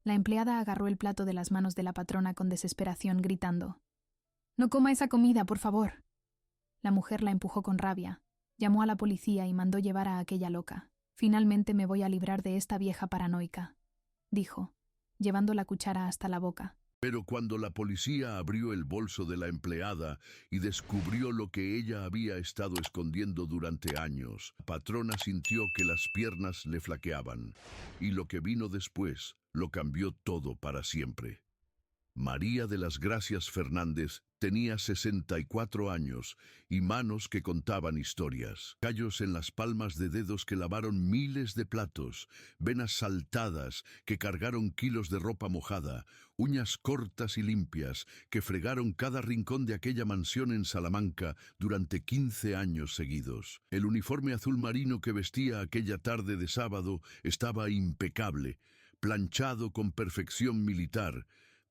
La empleada agarró el plato de las manos de la patrona con desesperación, gritando: «¡No coma esa comida, por favor!». La mujer la empujó con rabia, llamó a la policía y mandó llevar a aquella loca. «Finalmente me voy a librar de esta vieja paranoica», dijo, llevando la cuchara hasta la boca. Pero cuando la policía abrió el bolso de la empleada y descubrió lo que ella había estado escondiendo durante años, la patrona sintió que las piernas le flaqueaban, y lo que vino después lo cambió todo para siempre. María de las Gracias Fernández tenía 64 años y manos que contaban historias, callos en las palmas de dedos que lavaron miles de platos, venas saltadas que cargaron kilos de ropa mojada, uñas cortas y limpias que fregaron cada rincón de aquella mansión en Salamanca durante 15 años seguidos. El uniforme azul marino que vestía aquella tarde de sábado estaba impecable, planchado con perfección militar,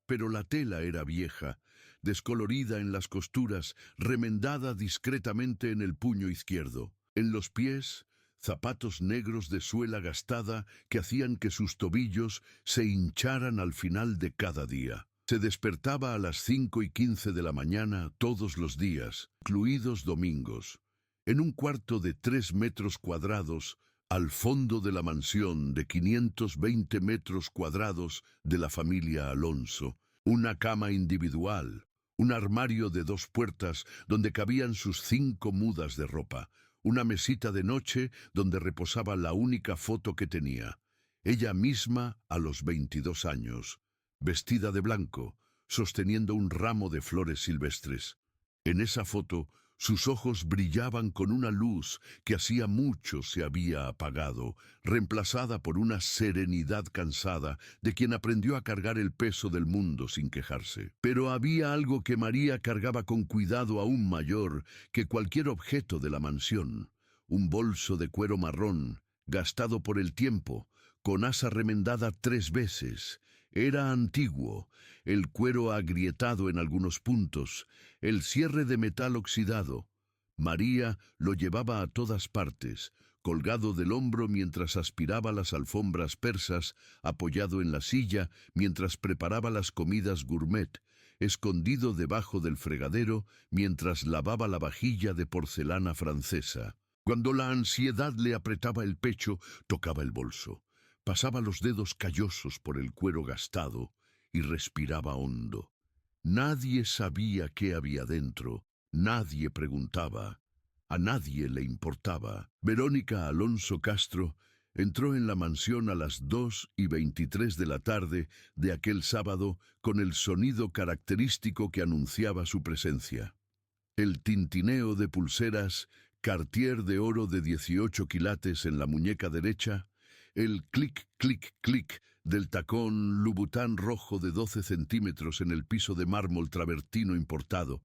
pero la tela era vieja, descolorida en las costuras, remendada discretamente en el puño izquierdo. En los pies, zapatos negros de suela gastada que hacían que sus tobillos se hincharan al final de cada día. Se despertaba a las 5:15 de la mañana todos los días, incluidos domingos, en un cuarto de 3 metros cuadrados, al fondo de la mansión de 520 metros cuadrados de la familia Alonso, una cama individual, un armario de 2 puertas donde cabían sus 5 mudas de ropa, una mesita de noche donde reposaba la única foto que tenía, ella misma a los 22 años, vestida de blanco, sosteniendo un ramo de flores silvestres. En esa foto, sus ojos brillaban con una luz que hacía mucho se había apagado, reemplazada por una serenidad cansada de quien aprendió a cargar el peso del mundo sin quejarse. Pero había algo que María cargaba con cuidado aún mayor que cualquier objeto de la mansión: un bolso de cuero marrón, gastado por el tiempo, con asa remendada 3 veces. Era antiguo, el cuero agrietado en algunos puntos, el cierre de metal oxidado. María lo llevaba a todas partes, colgado del hombro mientras aspiraba las alfombras persas, apoyado en la silla mientras preparaba las comidas gourmet, escondido debajo del fregadero mientras lavaba la vajilla de porcelana francesa. Cuando la ansiedad le apretaba el pecho, tocaba el bolso. Pasaba los dedos callosos por el cuero gastado y respiraba hondo. Nadie sabía qué había dentro, nadie preguntaba, a nadie le importaba. Verónica Alonso Castro entró en la mansión a las 2:23 de la tarde de aquel sábado con el sonido característico que anunciaba su presencia. El tintineo de pulseras Cartier de oro de 18 quilates en la muñeca derecha, el clic, clic, clic del tacón Louboutin rojo de 12 centímetros en el piso de mármol travertino importado,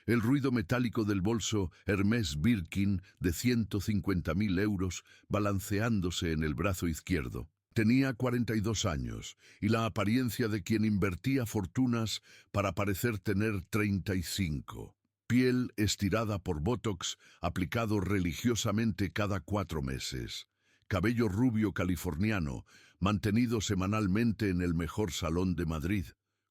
el ruido metálico del bolso Hermès Birkin de 150.000 euros balanceándose en el brazo izquierdo. Tenía 42 años y la apariencia de quien invertía fortunas para parecer tener 35. Piel estirada por botox aplicado religiosamente cada 4 meses. Cabello rubio californiano, mantenido semanalmente en el mejor salón de Madrid.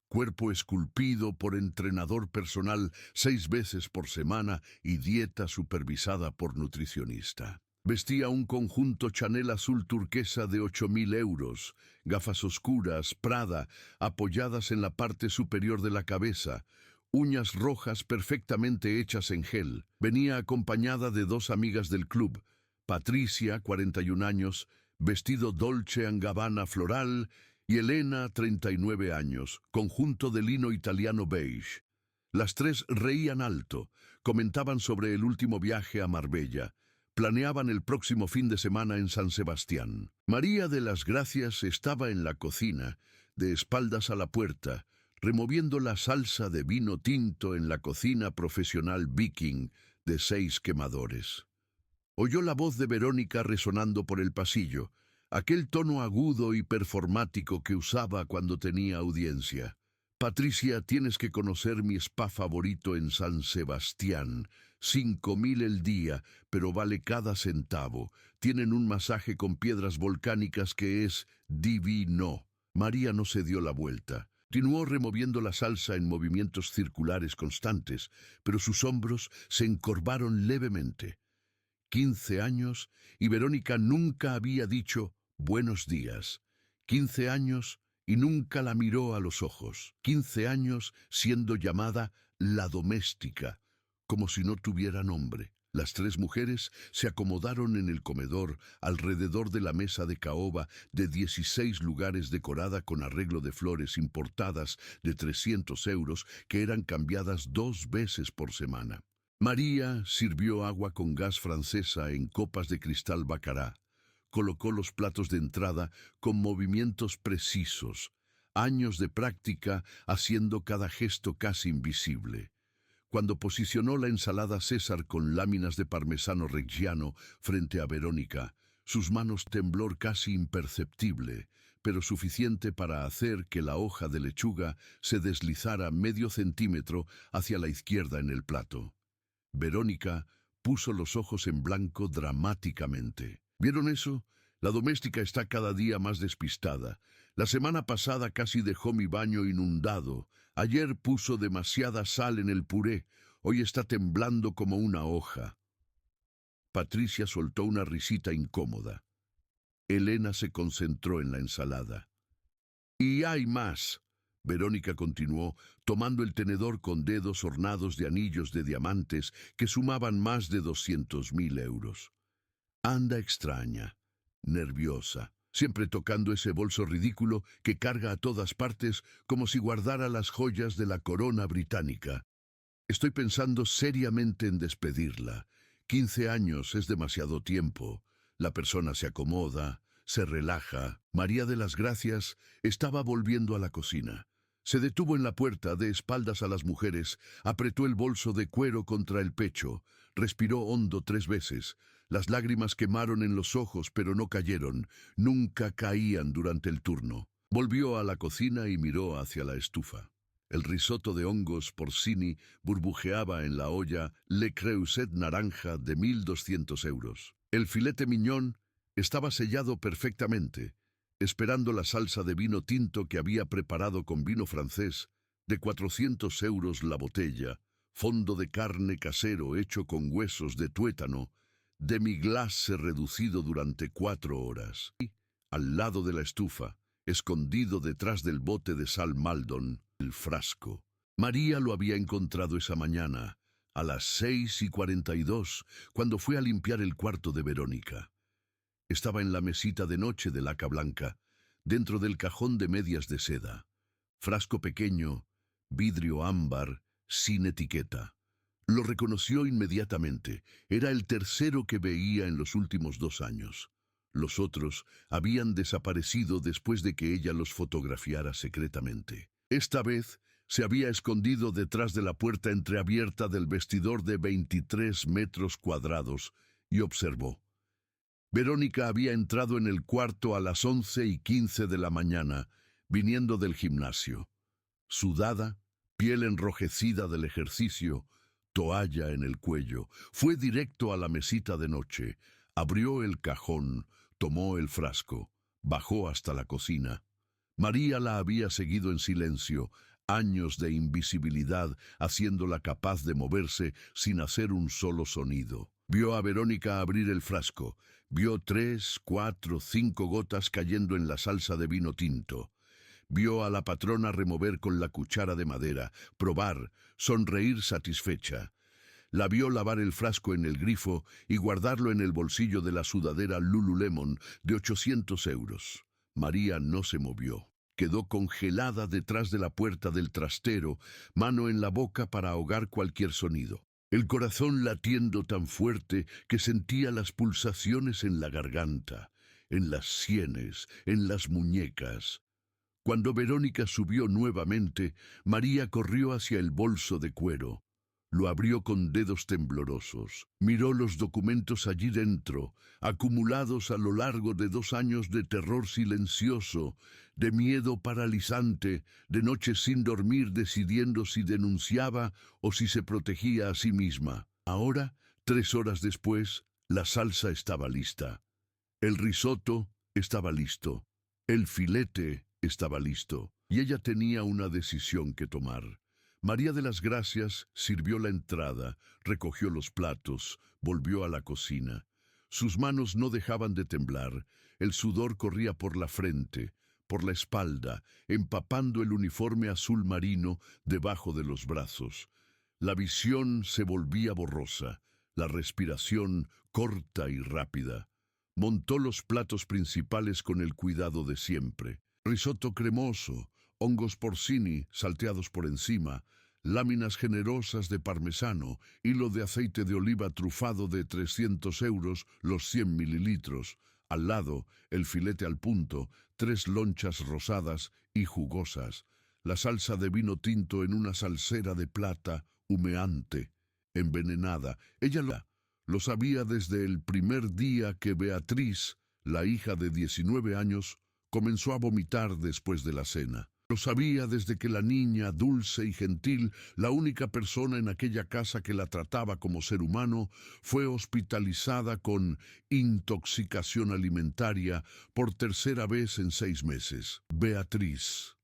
Cuerpo esculpido por entrenador personal 6 veces por semana y dieta supervisada por nutricionista. Vestía un conjunto Chanel azul turquesa de 8.000 euros, gafas oscuras, Prada, apoyadas en la parte superior de la cabeza, uñas rojas perfectamente hechas en gel. Venía acompañada de 2 amigas del club, Patricia, 41 años, vestido Dolce & Gabbana floral, y Elena, 39 años, conjunto de lino italiano beige. Las 3 reían alto, comentaban sobre el último viaje a Marbella, planeaban el próximo fin de semana en San Sebastián. María de las Gracias estaba en la cocina, de espaldas a la puerta, removiendo la salsa de vino tinto en la cocina profesional Viking de 6 quemadores. Oyó la voz de Verónica resonando por el pasillo, aquel tono agudo y performático que usaba cuando tenía audiencia. Patricia, tienes que conocer mi spa favorito en San Sebastián. 5.000 el día, pero vale cada centavo. Tienen un masaje con piedras volcánicas que es divino. María no se dio la vuelta. Continuó removiendo la salsa en movimientos circulares constantes, pero sus hombros se encorvaron levemente. 15 años y Verónica nunca había dicho buenos días. 15 años y nunca la miró a los ojos. 15 años siendo llamada la doméstica, como si no tuviera nombre. Las tres mujeres se acomodaron en el comedor alrededor de la mesa de caoba de 16 lugares decorada con arreglo de flores importadas de 300 euros que eran cambiadas 2 veces por semana. María sirvió agua con gas francesa en copas de cristal Baccarat. Colocó los platos de entrada con movimientos precisos, años de práctica haciendo cada gesto casi invisible. Cuando posicionó la ensalada César con láminas de parmesano reggiano frente a Verónica, sus manos temblor casi imperceptible, pero suficiente para hacer que la hoja de lechuga se deslizara medio centímetro hacia la izquierda en el plato. Verónica puso los ojos en blanco dramáticamente. ¿Vieron eso? La doméstica está cada día más despistada. La semana pasada casi dejó mi baño inundado. Ayer puso demasiada sal en el puré. Hoy está temblando como una hoja. Patricia soltó una risita incómoda. Elena se concentró en la ensalada. Y hay más. Verónica continuó, tomando el tenedor con dedos ornados de anillos de diamantes que sumaban más de 200.000 euros. Anda extraña, nerviosa, siempre tocando ese bolso ridículo que carga a todas partes como si guardara las joyas de la corona británica. Estoy pensando seriamente en despedirla. 15 años es demasiado tiempo. La persona se acomoda, se relaja. María de las Gracias estaba volviendo a la cocina. Se detuvo en la puerta, de espaldas a las mujeres, apretó el bolso de cuero contra el pecho, respiró hondo 3 veces. Las lágrimas quemaron en los ojos, pero no cayeron, nunca caían durante el turno. Volvió a la cocina y miró hacia la estufa. El risotto de hongos porcini burbujeaba en la olla Le Creuset naranja de 1.200 euros. El filete miñón estaba sellado perfectamente, esperando la salsa de vino tinto que había preparado con vino francés, de 400 euros la botella, fondo de carne casero hecho con huesos de tuétano, demi-glace reducido durante 4 horas. Y, al lado de la estufa, escondido detrás del bote de sal Maldon, el frasco. María lo había encontrado esa mañana, a las 6:42, cuando fue a limpiar el cuarto de Verónica. Estaba en la mesita de noche de laca blanca, dentro del cajón de medias de seda. Frasco pequeño, vidrio ámbar, sin etiqueta. Lo reconoció inmediatamente. Era el tercero que veía en los últimos 2 años. Los otros habían desaparecido después de que ella los fotografiara secretamente. Esta vez se había escondido detrás de la puerta entreabierta del vestidor de 23 metros cuadrados y observó. Verónica había entrado en el cuarto a las 11:15 de la mañana, viniendo del gimnasio. Sudada, piel enrojecida del ejercicio, toalla en el cuello, fue directo a la mesita de noche, abrió el cajón, tomó el frasco, bajó hasta la cocina. María la había seguido en silencio, años de invisibilidad haciéndola capaz de moverse sin hacer un solo sonido. Vio a Verónica abrir el frasco, vio 3, 4, 5 gotas cayendo en la salsa de vino tinto. Vio a la patrona remover con la cuchara de madera, probar, sonreír satisfecha. La vio lavar el frasco en el grifo y guardarlo en el bolsillo de la sudadera Lululemon de 800 euros. María no se movió. Quedó congelada detrás de la puerta del trastero, mano en la boca para ahogar cualquier sonido. El corazón latiendo tan fuerte que sentía las pulsaciones en la garganta, en las sienes, en las muñecas. Cuando Verónica subió nuevamente, María corrió hacia el bolso de cuero. Lo abrió con dedos temblorosos. Miró los documentos allí dentro, acumulados a lo largo de 2 años de terror silencioso, de miedo paralizante, de noches sin dormir decidiendo si denunciaba o si se protegía a sí misma. Ahora, 3 horas después, la salsa estaba lista. El risotto estaba listo. El filete estaba listo, y ella tenía una decisión que tomar. María de las Gracias sirvió la entrada, recogió los platos, volvió a la cocina. Sus manos no dejaban de temblar, el sudor corría por la frente, por la espalda, empapando el uniforme azul marino debajo de los brazos. La visión se volvía borrosa, la respiración corta y rápida. Montó los platos principales con el cuidado de siempre. Risotto cremoso, hongos porcini salteados por encima, láminas generosas de parmesano, hilo de aceite de oliva trufado de 300 euros los 100 mililitros. Al lado, el filete al punto, 3 lonchas rosadas y jugosas, la salsa de vino tinto en una salsera de plata, humeante, envenenada. Ella lo sabía desde el primer día que Beatriz, la hija de 19 años, comenzó a vomitar después de la cena. Lo sabía desde que la niña, dulce y gentil, la única persona en aquella casa que la trataba como ser humano, fue hospitalizada con intoxicación alimentaria por tercera vez en 6 meses. Beatriz,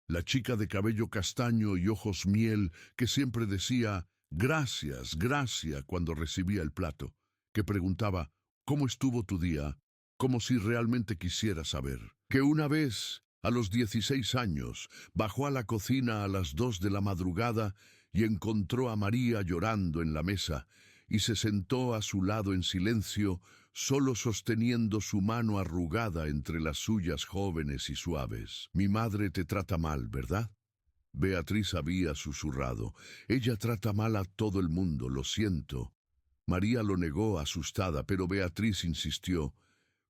la chica de cabello castaño y ojos miel que siempre decía gracias, gracias cuando recibía el plato, que preguntaba ¿cómo estuvo tu día? Como si realmente quisiera saber. Que una vez, a los 16 años, bajó a la cocina a las 2 de la madrugada y encontró a María llorando en la mesa, y se sentó a su lado en silencio, solo sosteniendo su mano arrugada entre las suyas jóvenes y suaves. Mi madre te trata mal, ¿verdad? Beatriz había susurrado. Ella trata mal a todo el mundo, lo siento. María lo negó asustada, pero Beatriz insistió.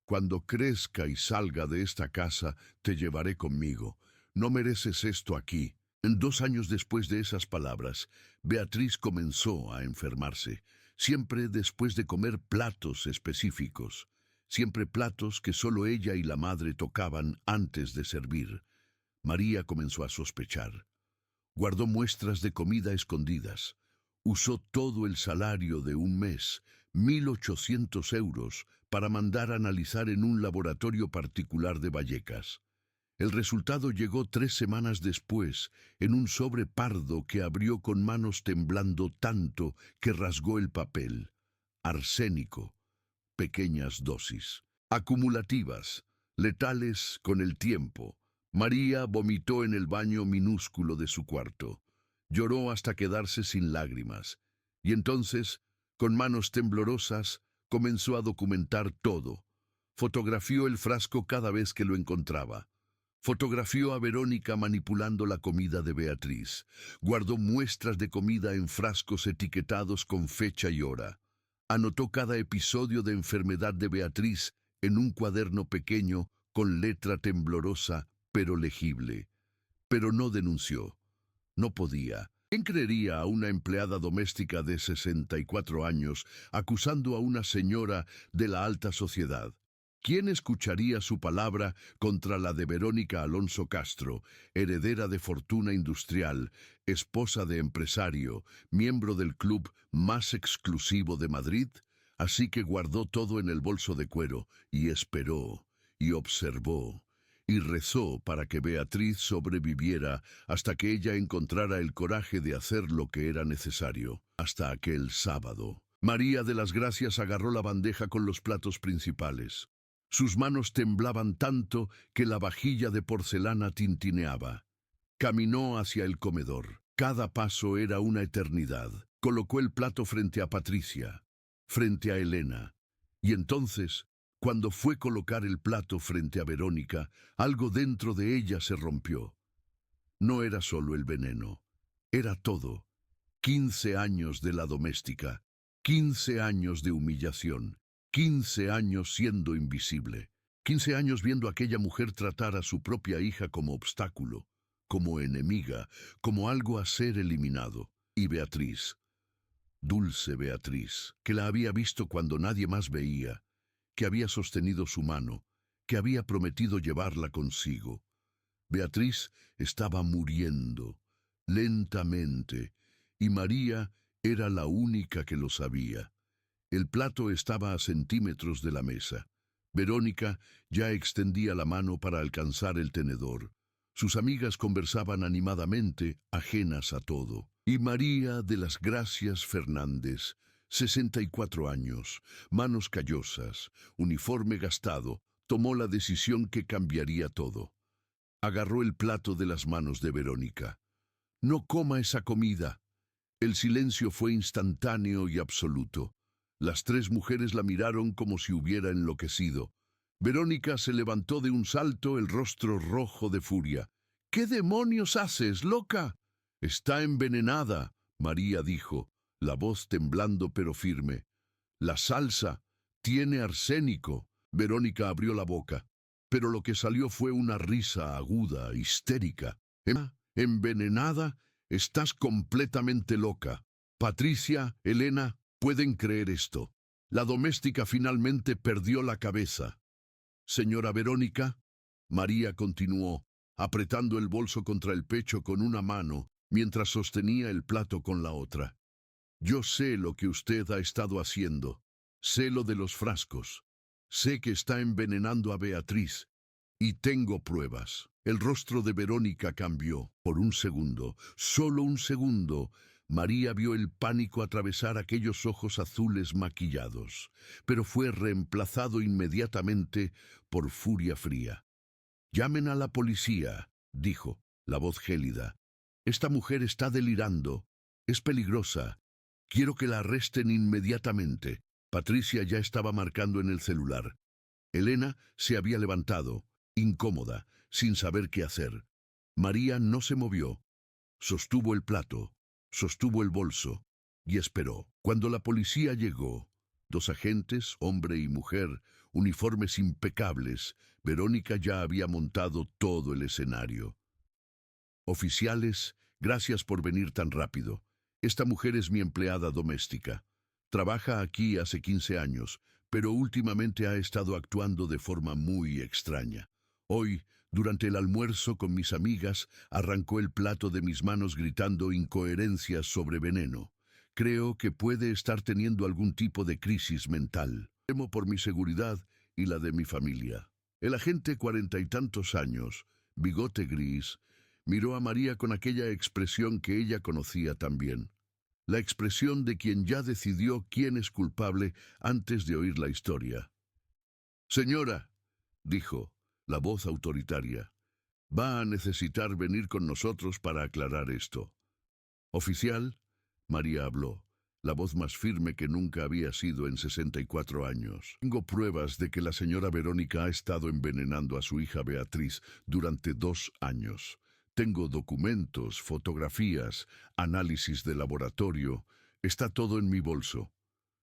Cuando crezca y salga de esta casa, te llevaré conmigo. No mereces esto aquí. 2 años después de esas palabras, Beatriz comenzó a enfermarse, siempre después de comer platos específicos, siempre platos que solo ella y la madre tocaban antes de servir. María comenzó a sospechar. Guardó muestras de comida escondidas. Usó todo el salario de un mes, 1.800 euros, para mandar a analizar en un laboratorio particular de Vallecas. El resultado llegó 3 semanas después, en un sobre pardo que abrió con manos temblando tanto que rasgó el papel. Arsénico. Pequeñas dosis. Acumulativas. Letales con el tiempo. María vomitó en el baño minúsculo de su cuarto. Lloró hasta quedarse sin lágrimas. Y entonces, con manos temblorosas, comenzó a documentar todo. Fotografió el frasco cada vez que lo encontraba. Fotografió a Verónica manipulando la comida de Beatriz. Guardó muestras de comida en frascos etiquetados con fecha y hora. Anotó cada episodio de enfermedad de Beatriz en un cuaderno pequeño con letra temblorosa pero legible. Pero no denunció. No podía. ¿Quién creería a una empleada doméstica de 64 años acusando a una señora de la alta sociedad? ¿Quién escucharía su palabra contra la de Verónica Alonso Castro, heredera de fortuna industrial, esposa de empresario, miembro del club más exclusivo de Madrid? Así que guardó todo en el bolso de cuero y esperó, y observó, y rezó para que Beatriz sobreviviera hasta que ella encontrara el coraje de hacer lo que era necesario. Hasta aquel sábado. María de las Gracias agarró la bandeja con los platos principales. Sus manos temblaban tanto que la vajilla de porcelana tintineaba. Caminó hacia el comedor. Cada paso era una eternidad. Colocó el plato frente a Patricia, frente a Elena. Y entonces, cuando fue colocar el plato frente a Verónica, algo dentro de ella se rompió. No era solo el veneno, era todo. 15 años de la doméstica, 15 años de humillación, 15 años siendo invisible, 15 años viendo a aquella mujer tratar a su propia hija como obstáculo, como enemiga, como algo a ser eliminado. Y Beatriz, dulce Beatriz, que la había visto cuando nadie más veía, que había sostenido su mano, que había prometido llevarla consigo. Beatriz estaba muriendo, lentamente, y María era la única que lo sabía. El plato estaba a centímetros de la mesa. Verónica ya extendía la mano para alcanzar el tenedor. Sus amigas conversaban animadamente, ajenas a todo. Y María de las Gracias Fernández, 64 años, manos callosas, uniforme gastado, tomó la decisión que cambiaría todo. Agarró el plato de las manos de Verónica. «No coma esa comida». El silencio fue instantáneo y absoluto. Las tres mujeres la miraron como si hubiera enloquecido. Verónica se levantó de un salto, el rostro rojo de furia. «¿Qué demonios haces, loca?» «Está envenenada», María dijo, la voz temblando pero firme. «La salsa tiene arsénico». Verónica abrió la boca, pero lo que salió fue una risa aguda, histérica. «¿Emma, envenenada? Estás completamente loca. Patricia, Elena, pueden creer esto». La doméstica finalmente perdió la cabeza. «Señora Verónica», María continuó, apretando el bolso contra el pecho con una mano, mientras sostenía el plato con la otra. «Yo sé lo que usted ha estado haciendo. Sé lo de los frascos. Sé que está envenenando a Beatriz. Y tengo pruebas». El rostro de Verónica cambió. Por un segundo, solo un segundo, María vio el pánico atravesar aquellos ojos azules maquillados, pero fue reemplazado inmediatamente por furia fría. «Llamen a la policía», dijo, la voz gélida. «Esta mujer está delirando. Es peligrosa. Quiero que la arresten inmediatamente». Patricia ya estaba marcando en el celular. Elena se había levantado, incómoda, sin saber qué hacer. María no se movió. Sostuvo el plato, sostuvo el bolso y esperó. Cuando la policía llegó, dos agentes, hombre y mujer, uniformes impecables, Verónica ya había montado todo el escenario. «Oficiales, gracias por venir tan rápido. Esta mujer es mi empleada doméstica. Trabaja aquí hace 15 años, pero últimamente ha estado actuando de forma muy extraña. Hoy, durante el almuerzo con mis amigas, arrancó el plato de mis manos gritando incoherencias sobre veneno. Creo que puede estar teniendo algún tipo de crisis mental. Temo por mi seguridad y la de mi familia». El agente, 40 y tantos años, bigote gris, miró a María con aquella expresión que ella conocía tan bien. La expresión de quien ya decidió quién es culpable antes de oír la historia. «Señora», dijo, la voz autoritaria, «va a necesitar venir con nosotros para aclarar esto». «Oficial», María habló, la voz más firme que nunca había sido en 64 años. «Tengo pruebas de que la señora Verónica ha estado envenenando a su hija Beatriz durante 2 años. Tengo documentos, fotografías, análisis de laboratorio. Está todo en mi bolso».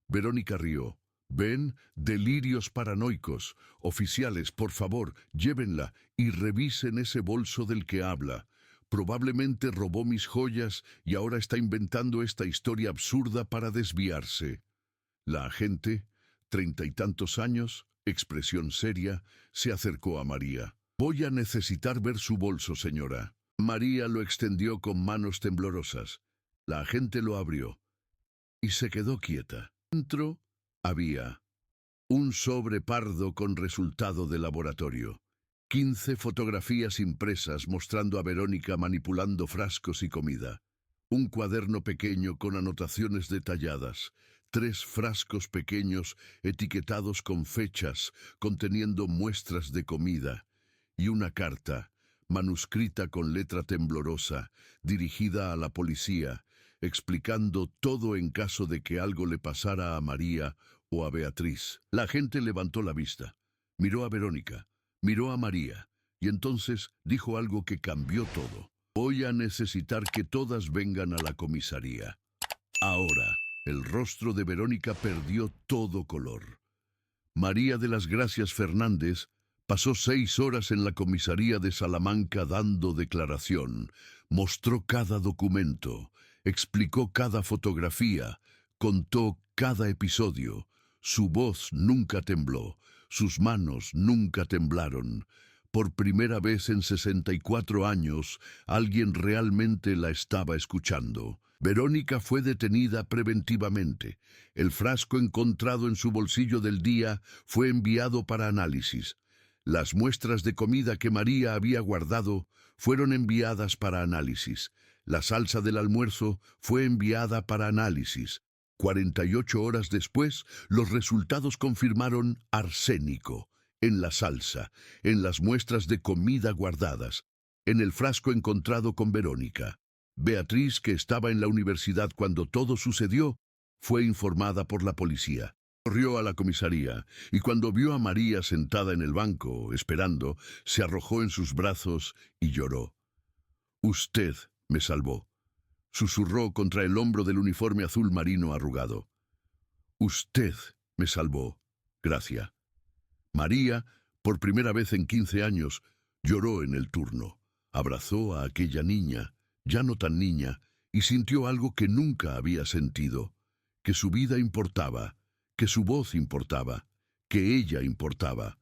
Verónica rió. «¿Ven? Delirios paranoicos. Oficiales, por favor, llévenla y revisen ese bolso del que habla. Probablemente robó mis joyas y ahora está inventando esta historia absurda para desviarse». La agente, 30 y tantos años, expresión seria, se acercó a María. «Voy a necesitar ver su bolso, señora». María lo extendió con manos temblorosas. La agente lo abrió y se quedó quieta. Dentro había un sobre pardo con resultado de laboratorio. 15 fotografías impresas mostrando a Verónica manipulando frascos y comida. Un cuaderno pequeño con anotaciones detalladas. 3 frascos pequeños etiquetados con fechas, conteniendo muestras de comida. Y una carta, manuscrita con letra temblorosa, dirigida a la policía, explicando todo en caso de que algo le pasara a María o a Beatriz. La agente levantó la vista, miró a Verónica, miró a María, y entonces dijo algo que cambió todo. «Voy a necesitar que todas vengan a la comisaría». Ahora, el rostro de Verónica perdió todo color. María de las Gracias Fernández pasó 6 horas en la comisaría de Salamanca dando declaración, mostró cada documento, explicó cada fotografía, contó cada episodio. Su voz nunca tembló, sus manos nunca temblaron. Por primera vez en 64 años, alguien realmente la estaba escuchando. Verónica fue detenida preventivamente. El frasco encontrado en su bolsillo del día fue enviado para análisis. Las muestras de comida que María había guardado fueron enviadas para análisis. La salsa del almuerzo fue enviada para análisis. 48 horas después, los resultados confirmaron arsénico en la salsa, en las muestras de comida guardadas, en el frasco encontrado con Verónica. Beatriz, que estaba en la universidad cuando todo sucedió, fue informada por la policía. Corrió a la comisaría y cuando vio a María sentada en el banco, esperando, se arrojó en sus brazos y lloró. «Usted me salvó», susurró contra el hombro del uniforme azul marino arrugado. «Usted me salvó, gracias». María, por primera vez en 15 años, lloró en el turno. Abrazó a aquella niña, ya no tan niña, y sintió algo que nunca había sentido, que su vida importaba, que su voz importaba, que ella importaba.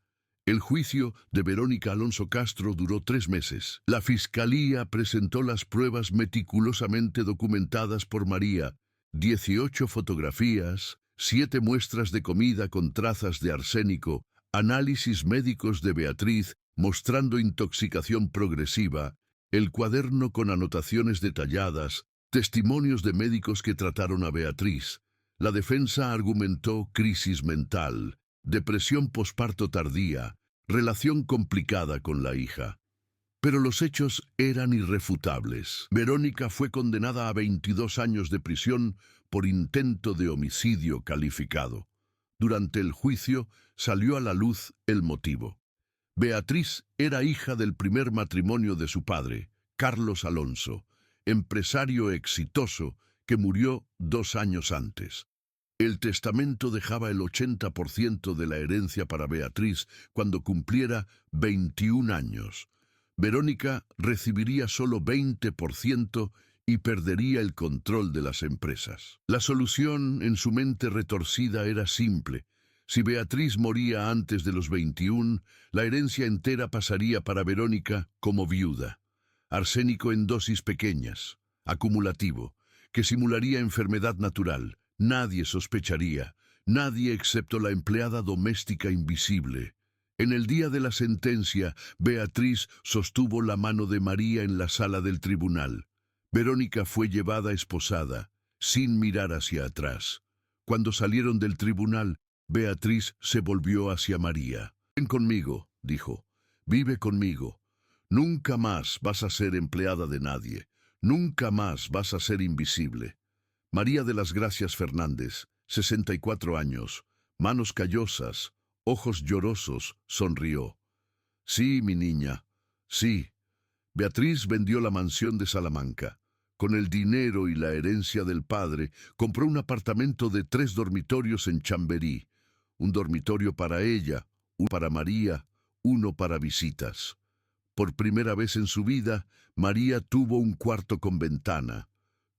El juicio de Verónica Alonso Castro duró 3 meses. La fiscalía presentó las pruebas meticulosamente documentadas por María, 18 fotografías, 7 muestras de comida con trazas de arsénico, análisis médicos de Beatriz mostrando intoxicación progresiva, el cuaderno con anotaciones detalladas, testimonios de médicos que trataron a Beatriz. La defensa argumentó crisis mental, depresión posparto tardía, relación complicada con la hija. Pero los hechos eran irrefutables. Verónica fue condenada a 22 años de prisión por intento de homicidio calificado. Durante el juicio salió a la luz el motivo. Beatriz era hija del primer matrimonio de su padre, Carlos Alonso, empresario exitoso que murió 2 años antes. El testamento dejaba el 80% de la herencia para Beatriz cuando cumpliera 21 años. Verónica recibiría solo 20% y perdería el control de las empresas. La solución en su mente retorcida era simple. Si Beatriz moría antes de los 21, la herencia entera pasaría para Verónica como viuda. Arsénico en dosis pequeñas, acumulativo, que simularía enfermedad natural. Nadie sospecharía, nadie excepto la empleada doméstica invisible. En el día de la sentencia, Beatriz sostuvo la mano de María en la sala del tribunal. Verónica fue llevada esposada, sin mirar hacia atrás. Cuando salieron del tribunal, Beatriz se volvió hacia María. «Ven conmigo», dijo. «Vive conmigo. Nunca más vas a ser empleada de nadie. Nunca más vas a ser invisible». María de las Gracias Fernández, 64 años, manos callosas, ojos llorosos, sonrió. «Sí, mi niña, sí». Beatriz vendió la mansión de Salamanca. Con el dinero y la herencia del padre, compró un apartamento de 3 dormitorios en Chamberí. Un dormitorio para ella, uno para María, uno para visitas. Por primera vez en su vida, María tuvo un cuarto con ventana,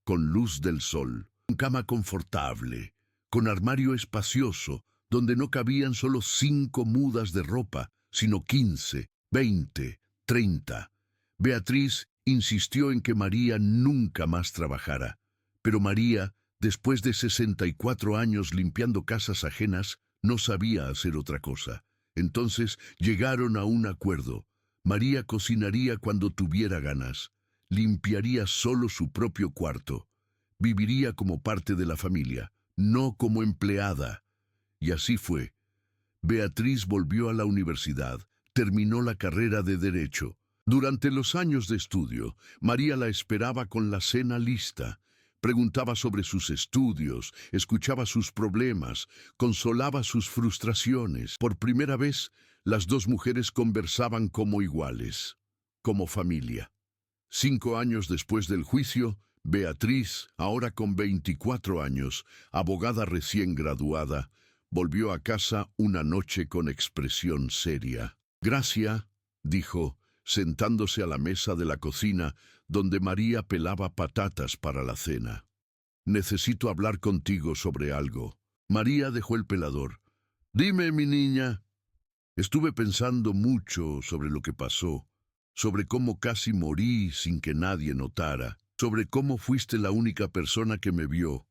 con luz del sol, con cama confortable, con armario espacioso, donde no cabían solo 5 mudas de ropa, sino 15, 20, 30. Beatriz insistió en que María nunca más trabajara, pero María, después de 64 años limpiando casas ajenas, no sabía hacer otra cosa. Entonces llegaron a un acuerdo. María cocinaría cuando tuviera ganas, limpiaría solo su propio cuarto, viviría como parte de la familia, no como empleada. Y así fue. Beatriz volvió a la universidad, terminó la carrera de Derecho. Durante los años de estudio, María la esperaba con la cena lista. Preguntaba sobre sus estudios, escuchaba sus problemas, consolaba sus frustraciones. Por primera vez, las 2 mujeres conversaban como iguales, como familia. 5 años después del juicio, Beatriz, ahora con 24 años, abogada recién graduada, volvió a casa una noche con expresión seria. «Gracia», dijo, sentándose a la mesa de la cocina, donde María pelaba patatas para la cena. «Necesito hablar contigo sobre algo». María dejó el pelador. «Dime, mi niña». «Estuve pensando mucho sobre lo que pasó, sobre cómo casi morí sin que nadie notara. sobre cómo fuiste la única persona que me vio,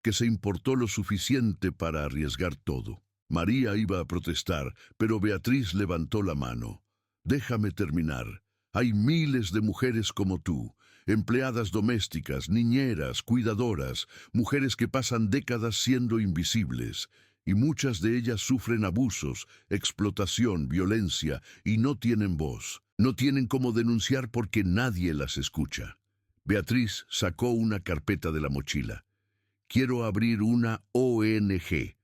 que se importó lo suficiente para arriesgar todo. María iba a protestar, pero Beatriz levantó la mano. Déjame terminar. Hay miles de mujeres como tú, empleadas domésticas, niñeras, cuidadoras, mujeres que pasan décadas siendo invisibles, y muchas de ellas sufren abusos, explotación, violencia, y no tienen voz. No tienen cómo denunciar porque nadie las escucha. Beatriz sacó una carpeta de la mochila. Quiero abrir una ONG,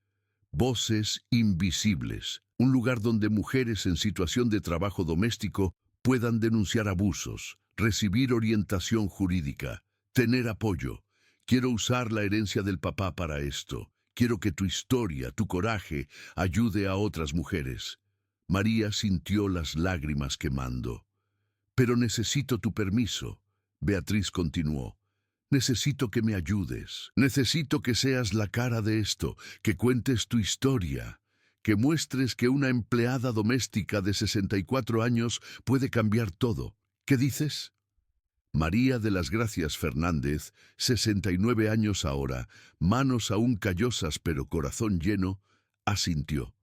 Voces Invisibles, un lugar donde mujeres en situación de trabajo doméstico puedan denunciar abusos, recibir orientación jurídica, tener apoyo. Quiero usar la herencia del papá para esto. Quiero que tu historia, tu coraje, ayude a otras mujeres. María sintió las lágrimas quemando. Pero necesito tu permiso. Beatriz continuó. Necesito que me ayudes. Necesito que seas la cara de esto, que cuentes tu historia, que muestres que una empleada doméstica de 64 años puede cambiar todo. ¿Qué dices? María de las Gracias Fernández, 69 años ahora, manos aún callosas pero corazón lleno, asintió.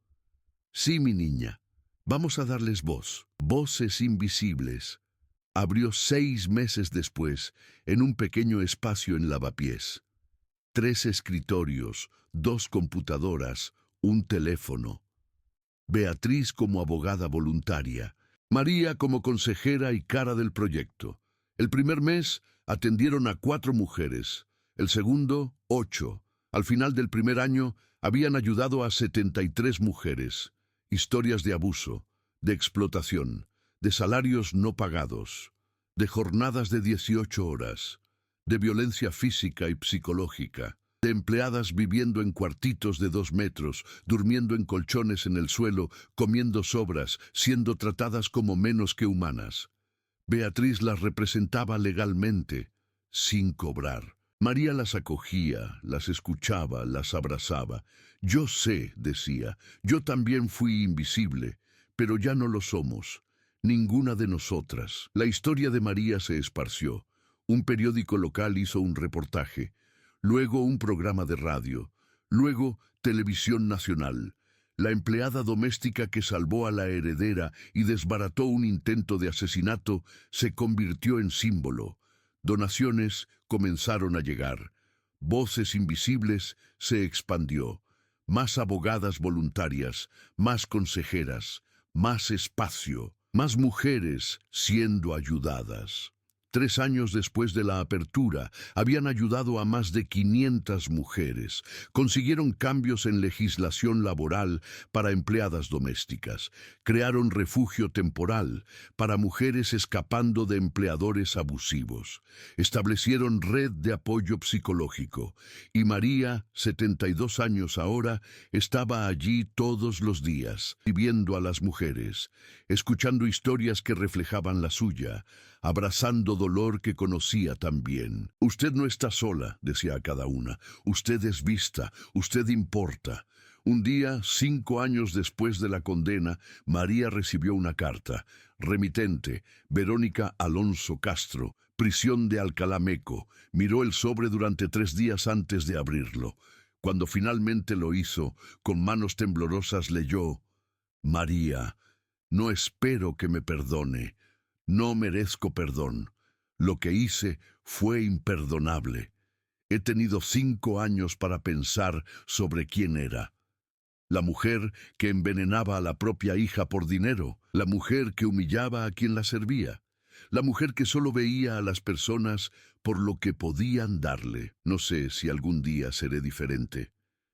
Sí, mi niña, vamos a darles voz, voces invisibles. Abrió 6 meses después, en un pequeño espacio en Lavapiés. 3 escritorios, 2 computadoras, un teléfono. Beatriz como abogada voluntaria, María como consejera y cara del proyecto. El primer mes atendieron a 4 mujeres, el segundo 8. Al final del primer año habían ayudado a 73 mujeres. Historias de abuso, de explotación, de salarios no pagados, de jornadas de 18 horas, de violencia física y psicológica, de empleadas viviendo en cuartitos de 2 metros, durmiendo en colchones en el suelo, comiendo sobras, siendo tratadas como menos que humanas. Beatriz las representaba legalmente, sin cobrar. María las acogía, las escuchaba, las abrazaba. Yo sé, decía, yo también fui invisible, pero ya no lo somos. Ninguna de nosotras. La historia de María se esparció. Un periódico local hizo un reportaje, luego un programa de radio, luego televisión nacional. La empleada doméstica que salvó a la heredera y desbarató un intento de asesinato se convirtió en símbolo. Donaciones comenzaron a llegar. Voces Invisibles se expandió. Más abogadas voluntarias, más consejeras, más espacio, más mujeres siendo ayudadas. 3 años después de la apertura, habían ayudado a más de 500 mujeres. Consiguieron cambios en legislación laboral para empleadas domésticas. Crearon refugio temporal para mujeres escapando de empleadores abusivos. Establecieron red de apoyo psicológico. Y María, 72 años ahora, estaba allí todos los días, viviendo a las mujeres, escuchando historias que reflejaban la suya, abrazando dolor que conocía también. Usted no está sola, decía a cada una. Usted es vista, usted importa. Un día, 5 años después de la condena, María recibió una carta. Remitente, Verónica Alonso Castro, prisión de Alcalá Meco. Miró el sobre durante 3 días antes de abrirlo. Cuando finalmente lo hizo, con manos temblorosas leyó: María, no espero que me perdone. No merezco perdón. Lo que hice fue imperdonable. He tenido 5 años para pensar sobre quién era. La mujer que envenenaba a la propia hija por dinero, la mujer que humillaba a quien la servía, la mujer que solo veía a las personas por lo que podían darle. No sé si algún día seré diferente.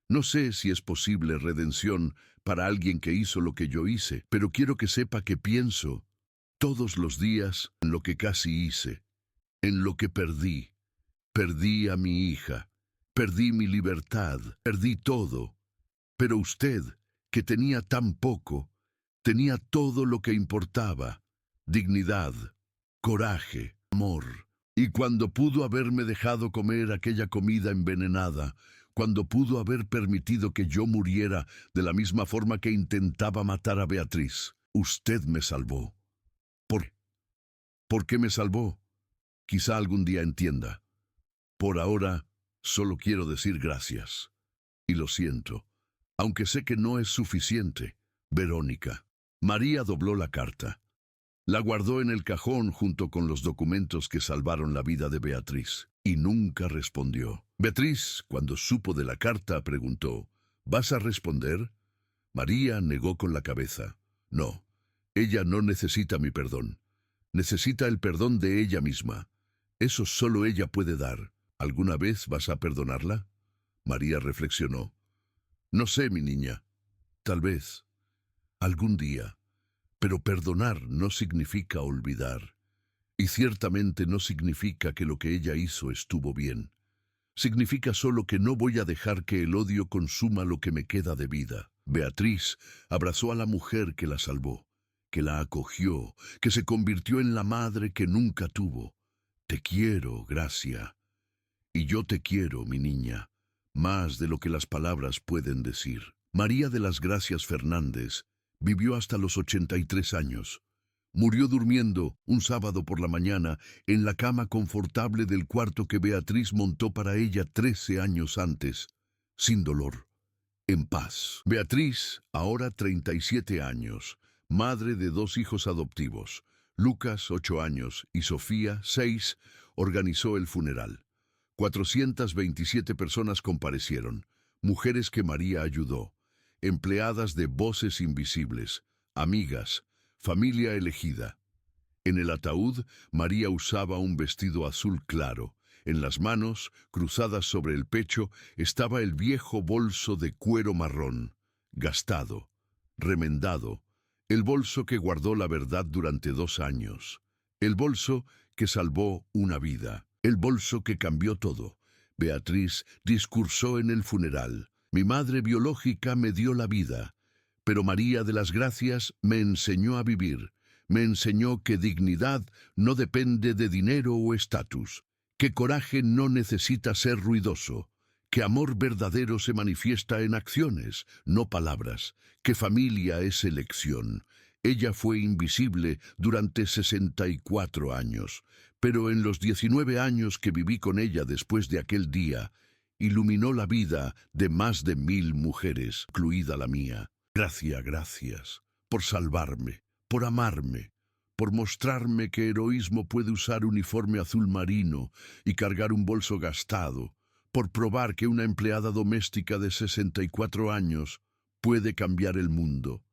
No sé si es posible redención para alguien que hizo lo que yo hice, pero quiero que sepa que pienso todos los días en lo que casi hice, en lo que perdí. Perdí a mi hija, perdí mi libertad, perdí todo. Pero usted, que tenía tan poco, tenía todo lo que importaba: dignidad, coraje, amor. Y cuando pudo haberme dejado comer aquella comida envenenada, cuando pudo haber permitido que yo muriera de la misma forma que intentaba matar a Beatriz, usted me salvó. ¿Por qué me salvó? Quizá algún día entienda. Por ahora, solo quiero decir gracias. Y lo siento, aunque sé que no es suficiente. Verónica. María dobló la carta. La guardó en el cajón junto con los documentos que salvaron la vida de Beatriz, y nunca respondió. Beatriz, cuando supo de la carta, preguntó, ¿vas a responder? María negó con la cabeza. No, ella no necesita mi perdón. Necesita el perdón de ella misma. Eso solo ella puede dar. ¿Alguna vez vas a perdonarla? María reflexionó. No sé, mi niña. Tal vez. Algún día. Pero perdonar no significa olvidar. Y ciertamente no significa que lo que ella hizo estuvo bien. Significa solo que no voy a dejar que el odio consuma lo que me queda de vida. Beatriz abrazó a la mujer que la salvó, que la acogió, que se convirtió en la madre que nunca tuvo. Te quiero, Gracia. Y yo te quiero, mi niña, más de lo que las palabras pueden decir. María de las Gracias Fernández vivió hasta los 83 años. Murió durmiendo un sábado por la mañana en la cama confortable del cuarto que Beatriz montó para ella 13 años antes, sin dolor, en paz. Beatriz, ahora 37 años, madre de 2 hijos adoptivos, Lucas, 8 años, y Sofía, 6, organizó el funeral. 427 personas comparecieron, mujeres que María ayudó, empleadas de Voces Invisibles, amigas, familia elegida. En el ataúd, María usaba un vestido azul claro. En las manos, cruzadas sobre el pecho, estaba el viejo bolso de cuero marrón, gastado, remendado, el bolso que guardó la verdad durante 2 años, el bolso que salvó una vida, el bolso que cambió todo. Beatriz discursó en el funeral. Mi madre biológica me dio la vida, pero María de las Gracias me enseñó a vivir, me enseñó que dignidad no depende de dinero o estatus, que coraje no necesita ser ruidoso, que amor verdadero se manifiesta en acciones, no palabras, que familia es elección. Ella fue invisible durante 64 años, pero en los 19 años que viví con ella después de aquel día, iluminó la vida de más de 1000 mujeres, incluida la mía. Gracias, por salvarme, por amarme, por mostrarme que heroísmo puede usar uniforme azul marino y cargar un bolso gastado, por probar que una empleada doméstica de 64 años puede cambiar el mundo.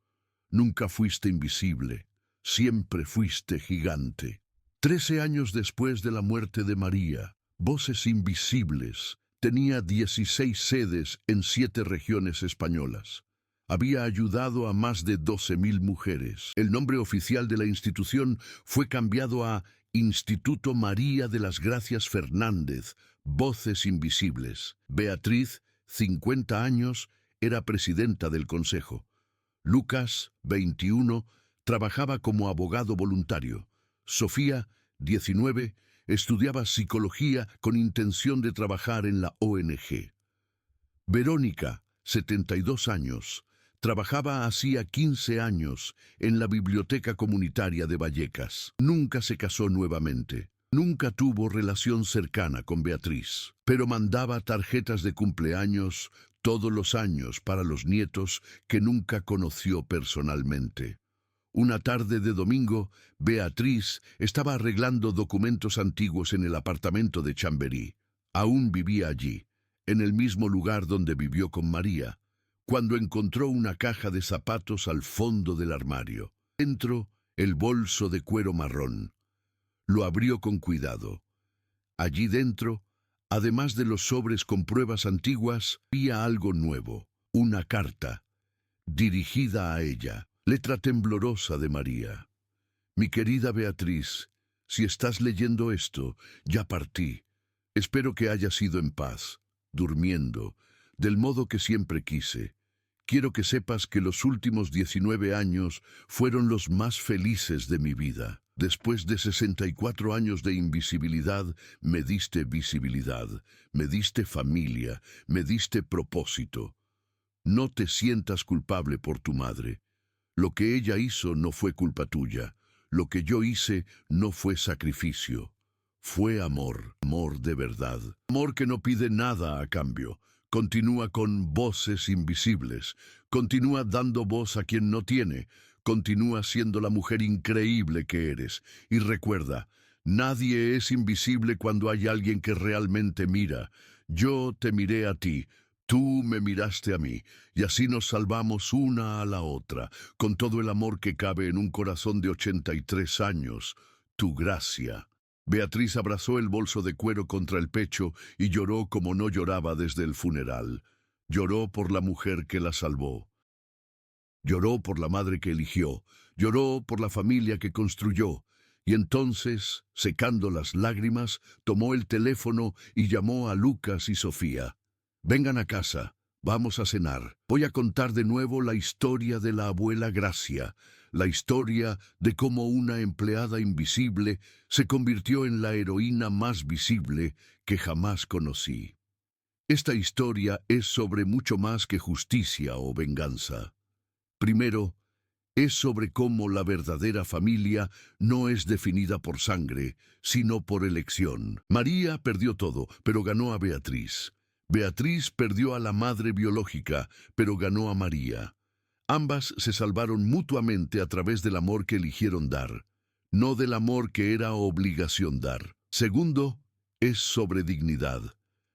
Nunca fuiste invisible, siempre fuiste gigante. 13 años después de la muerte de María, Voces Invisibles tenía 16 sedes en 7 regiones españolas. Había ayudado a más de 12.000 mujeres. El nombre oficial de la institución fue cambiado a Instituto María de las Gracias Fernández, Voces Invisibles. Beatriz, 50 años, era presidenta del consejo. Lucas, 21, trabajaba como abogado voluntario. Sofía, 19, estudiaba psicología con intención de trabajar en la ONG. Verónica, 72 años, trabajaba hacía 15 años en la biblioteca comunitaria de Vallecas. Nunca se casó nuevamente. Nunca tuvo relación cercana con Beatriz, pero mandaba tarjetas de cumpleaños todos los años para los nietos que nunca conoció personalmente. Una tarde de domingo, Beatriz estaba arreglando documentos antiguos en el apartamento de Chamberí. Aún vivía allí, en el mismo lugar donde vivió con María, cuando encontró una caja de zapatos al fondo del armario. Dentro, el bolso de cuero marrón. Lo abrió con cuidado. Allí dentro, además de los sobres con pruebas antiguas, había algo nuevo, una carta, dirigida a ella, letra temblorosa de María. Mi querida Beatriz, si estás leyendo esto, ya partí. Espero que hayas ido en paz, durmiendo, del modo que siempre quise. Quiero que sepas que los últimos 19 años fueron los más felices de mi vida. Después de 64 años de invisibilidad, me diste visibilidad, me diste familia, me diste propósito. No te sientas culpable por tu madre. Lo que ella hizo no fue culpa tuya. Lo que yo hice no fue sacrificio. Fue amor, amor de verdad. Amor que no pide nada a cambio. Continúa con voces invisibles. Continúa dando voz a quien no tiene. Continúa siendo la mujer increíble que eres. Y recuerda, nadie es invisible cuando hay alguien que realmente mira. Yo te miré a ti. Tú me miraste a mí, y así nos salvamos una a la otra, con todo el amor que cabe en un corazón de 83 años. Tu gracia. Beatriz abrazó el bolso de cuero contra el pecho y lloró como no lloraba desde el funeral. Lloró por la mujer que la salvó. Lloró por la madre que eligió. Lloró por la familia que construyó. Y entonces, secando las lágrimas, tomó el teléfono y llamó a Lucas y Sofía. Vengan a casa, vamos a cenar. Voy a contar de nuevo la historia de la abuela Gracia, la historia de cómo una empleada invisible se convirtió en la heroína más visible que jamás conocí. Esta historia es sobre mucho más que justicia o venganza. Primero, es sobre cómo la verdadera familia no es definida por sangre, sino por elección. María perdió todo, pero ganó a Beatriz. Beatriz perdió a la madre biológica, pero ganó a María. Ambas se salvaron mutuamente a través del amor que eligieron dar, no del amor que era obligación dar. Segundo, es sobre dignidad.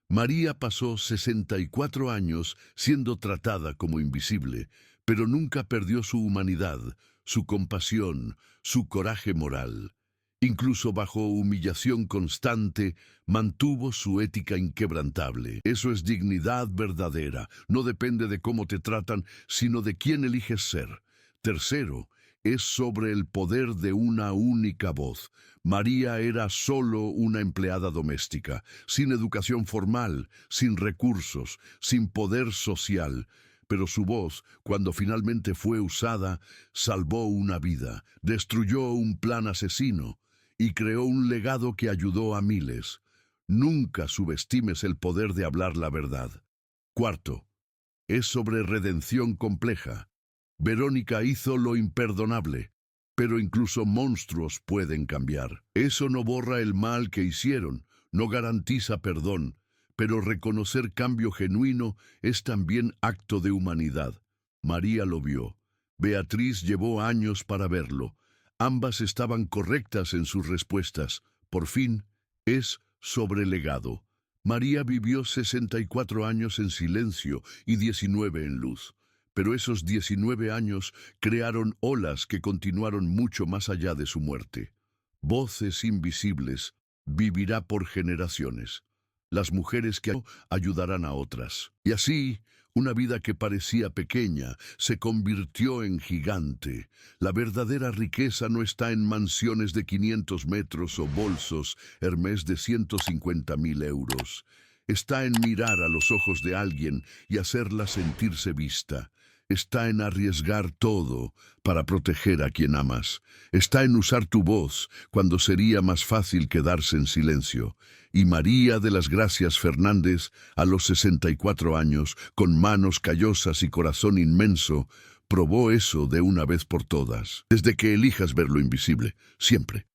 María pasó 64 años siendo tratada como invisible, pero nunca perdió su humanidad, su compasión, su coraje moral. Incluso bajo humillación constante, mantuvo su ética inquebrantable. Eso es dignidad verdadera. No depende de cómo te tratan, sino de quién eliges ser. Tercero, es sobre el poder de una única voz. María era solo una empleada doméstica, sin educación formal, sin recursos, sin poder social. Pero su voz, cuando finalmente fue usada, salvó una vida, destruyó un plan asesino y creó un legado que ayudó a miles. Nunca subestimes el poder de hablar la verdad. Cuarto, es sobre redención compleja. Verónica hizo lo imperdonable, pero incluso monstruos pueden cambiar. Eso no borra el mal que hicieron, no garantiza perdón, pero reconocer cambio genuino es también acto de humanidad. María lo vio. Beatriz llevó años para verlo. Ambas estaban correctas en sus respuestas. Por fin, es sobre legado. María vivió 64 años en silencio y 19 en luz. Pero esos 19 años crearon olas que continuaron mucho más allá de su muerte. Voces invisibles, vivirá por generaciones. Las mujeres que ayudarán a otras. Y así, una vida que parecía pequeña se convirtió en gigante. La verdadera riqueza no está en mansiones de 500 metros o bolsos Hermès de 150.000 euros. Está en mirar a los ojos de alguien y hacerla sentirse vista. Está en arriesgar todo para proteger a quien amas. Está en usar tu voz cuando sería más fácil quedarse en silencio. Y María de las Gracias Fernández, a los 64 años, con manos callosas y corazón inmenso, probó eso de una vez por todas. Desde que elijas ver lo invisible, siempre.